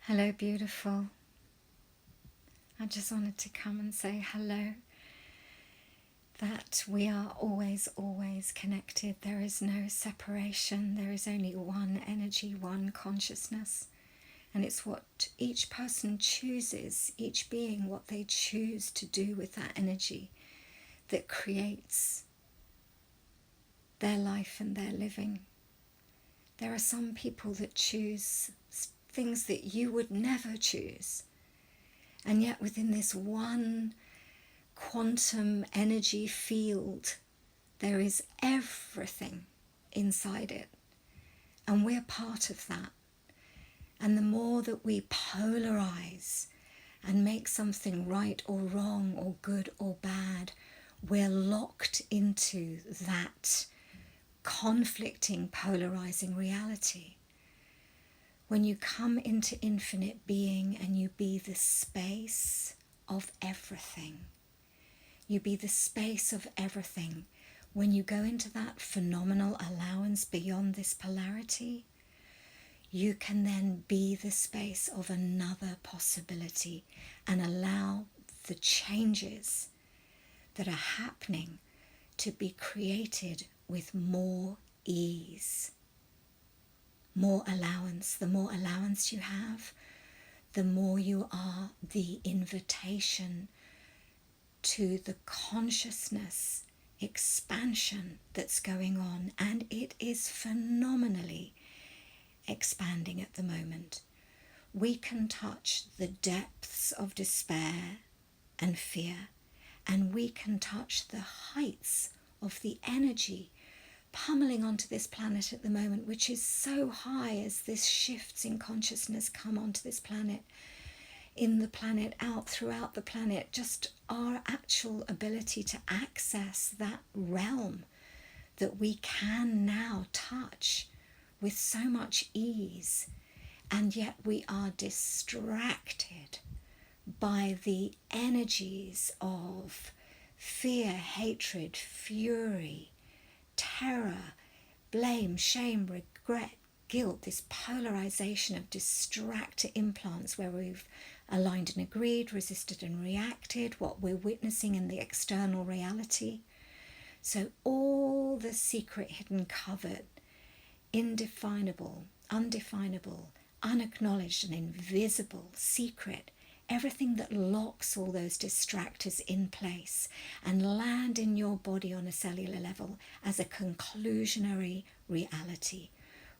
Hello, beautiful. I just wanted to come and say hello, that we are always, always connected. There is no separation. There is only one energy, one consciousness. And it's what each person chooses, each being, what they choose to do with that energy that creates their life and their living. There are some people that choose things that you would never choose. And yet within this one quantum energy field, there is everything inside it. And we're part of that. And the more that we polarize and make something right or wrong or good or bad, we're locked into that conflicting, polarizing reality. When you come into infinite being and you be the space of everything, you be the space of everything. When you go into that phenomenal allowance beyond this polarity, you can then be the space of another possibility and allow the changes that are happening to be created with more ease. More allowance. The more allowance you have, the more you are the invitation to the consciousness expansion that's going on, and it is phenomenally expanding at the moment. We can touch the depths of despair and fear, and we can touch the heights of the energy pummeling onto this planet at the moment, which is so high as this shifts in consciousness come onto this planet, in the planet, out throughout the planet. Just our actual ability to access that realm that we can now touch with so much ease, and yet we are distracted by the energies of fear, hatred, fury, terror, blame, shame, regret, guilt, this polarization of distractor implants where we've aligned and agreed, resisted and reacted, what we're witnessing in the external reality. So all the secret, hidden, covered, indefinable, undefinable, unacknowledged and invisible secret, everything that locks all those distractors in place and land in your body on a cellular level as a conclusionary reality.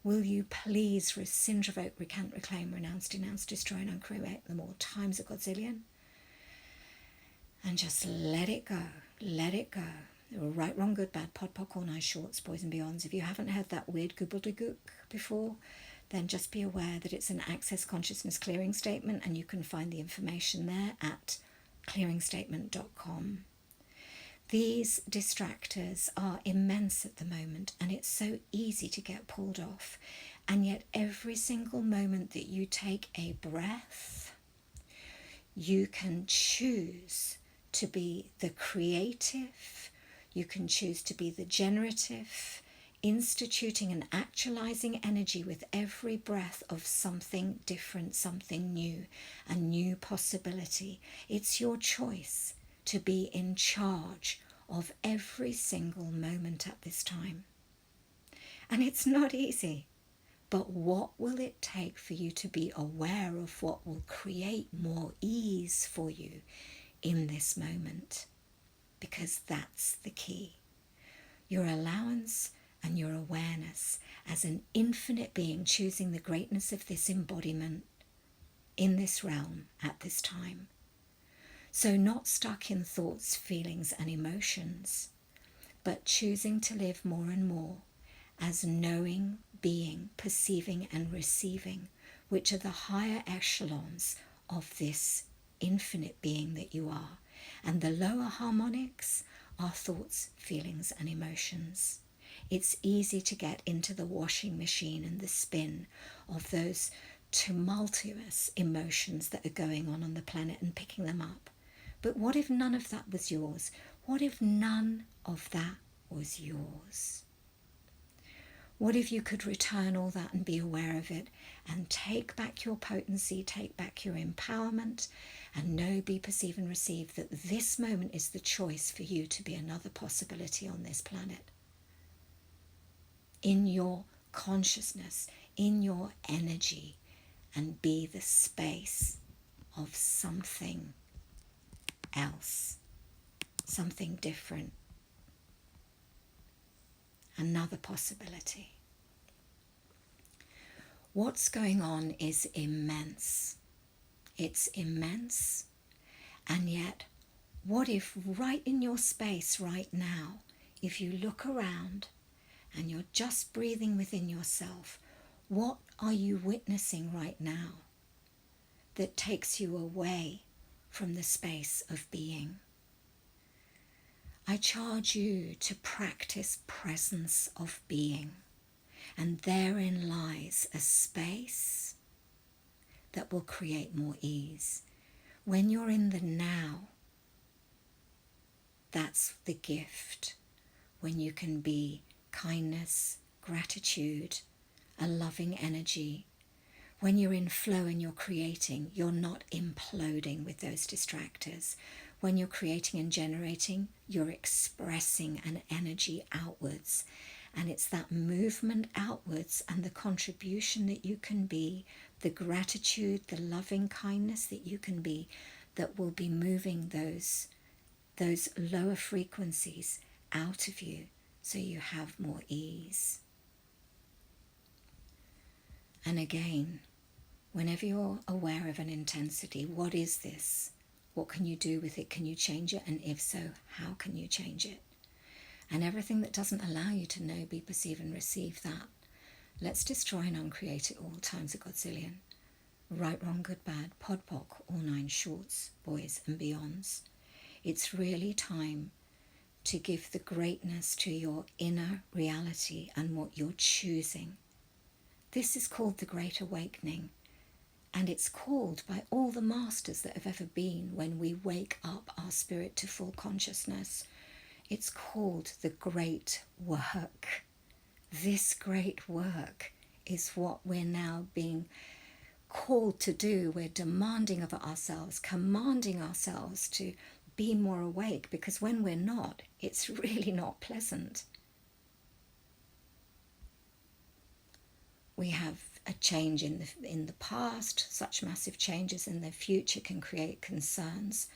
Will you please rescind, revoke, recant, reclaim, renounce, denounce, destroy and uncreate them all times a godzillion? And just let it go. Let it go. Right, wrong, good, bad, pod, poc, all nice, shorts, boys and beyonds. If you haven't heard that weird gobbledygook before, then just be aware that it's an Access Consciousness clearing statement, and you can find the information there at clearingstatement.com. These distractors are immense at the moment, and it's so easy to get pulled off. And yet every single moment that you take a breath, you can choose to be the creative, you can choose to be the generative, instituting and actualizing energy with every breath of something different, something new, a new possibility. It's your choice to be in charge of every single moment at this time. And it's not easy, but what will it take for you to be aware of what will create more ease for you in this moment? Because that's the key. Your allowance and your awareness as an infinite being choosing the greatness of this embodiment in this realm at this time. So not stuck in thoughts, feelings and emotions, but choosing to live more and more as knowing, being, perceiving and receiving, which are the higher echelons of this infinite being that you are. And the lower harmonics are thoughts, feelings and emotions. It's easy to get into the washing machine and the spin of those tumultuous emotions that are going on the planet and picking them up. But what if none of that was yours? What if none of that was yours? What if you could return all that and be aware of it and take back your potency, take back your empowerment, and know, be, perceive, and receive that this moment is the choice for you to be another possibility on this planet. In your consciousness, in your energy, and be the space of something else, something different, another possibility. What's going on is immense. It's immense. And yet, what if right in your space right now, if you look around and you're just breathing within yourself, what are you witnessing right now that takes you away from the space of being? I charge you to practice presence of being, and therein lies a space that will create more ease. When you're in the now, that's the gift. When you can be kindness, gratitude, a loving energy. When you're in flow and you're creating, you're not imploding with those distractors. When you're creating and generating, you're expressing an energy outwards. And it's that movement outwards and the contribution that you can be, the gratitude, the loving kindness that you can be, that will be moving those lower frequencies out of you so you have more ease. And again, whenever you're aware of an intensity, what is this? What can you do with it? Can you change it? And if so, how can you change it? And everything that doesn't allow you to know, be, perceive, and receive that, let's destroy and uncreate it all times a godzillion. Right, wrong, good, bad, pod, poc, all nine shorts, boys and beyonds. It's really time to give the greatness to your inner reality and what you're choosing. This is called the Great Awakening, and it's called by all the masters that have ever been when we wake up our spirit to full consciousness. It's called the Great Work. This great work is what we're now being called to do. We're demanding of ourselves, commanding ourselves to be more awake, because when we're not, it's really not pleasant. We have a change in the past. Such massive changes in the future can create concerns.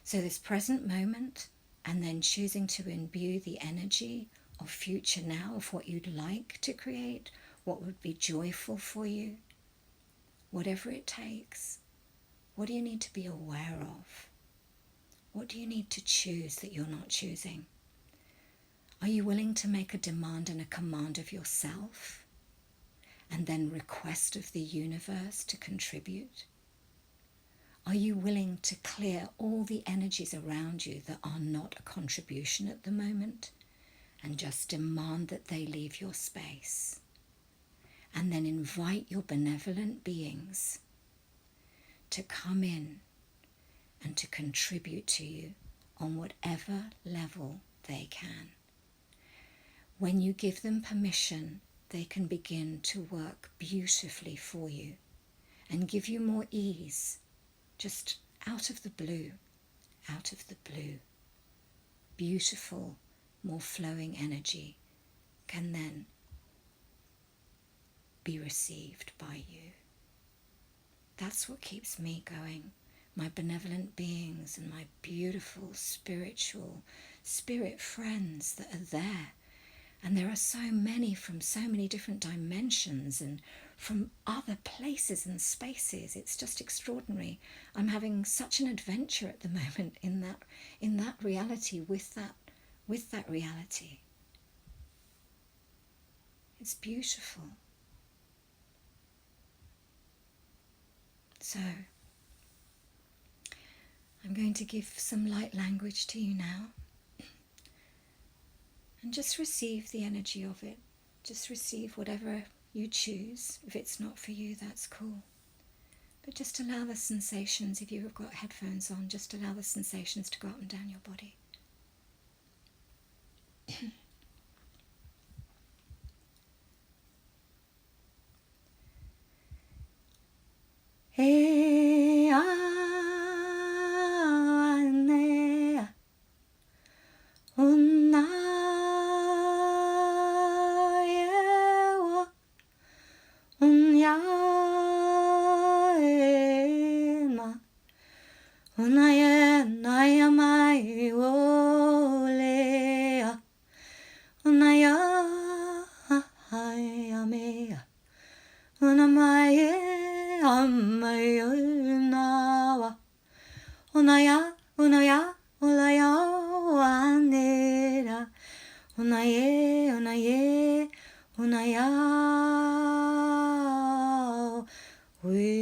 So this present moment, and then choosing to imbue the energy of future now, of what you'd like to create, what would be joyful for you, whatever it takes. What do you need to be aware of? What do you need to choose that you're not choosing? Are you willing to make a demand and a command of yourself, and then request of the universe to contribute? Are you willing to clear all the energies around you that are not a contribution at the moment, and just demand that they leave your space? And then invite your benevolent beings to come in and to contribute to you on whatever level they can. When you give them permission, they can begin to work beautifully for you and give you more ease, just out of the blue, out of the blue. Beautiful, more flowing energy can then be received by you. That's what keeps me going. My benevolent beings and my beautiful spiritual spirit friends that are there. And there are so many from so many different dimensions and from other places and spaces. It's just extraordinary. I'm having such an adventure at the moment in that reality, with that reality. It's beautiful. So I'm going to give some light language to you now. And just receive the energy of it. Just receive whatever you choose. If it's not for you, that's cool. But just allow the sensations, if you have got headphones on, just allow the sensations to go up and down your body. ya ma una ya na ya mai ole una ya ya me una mai amai na wa una ya una ya anera una ye una ya we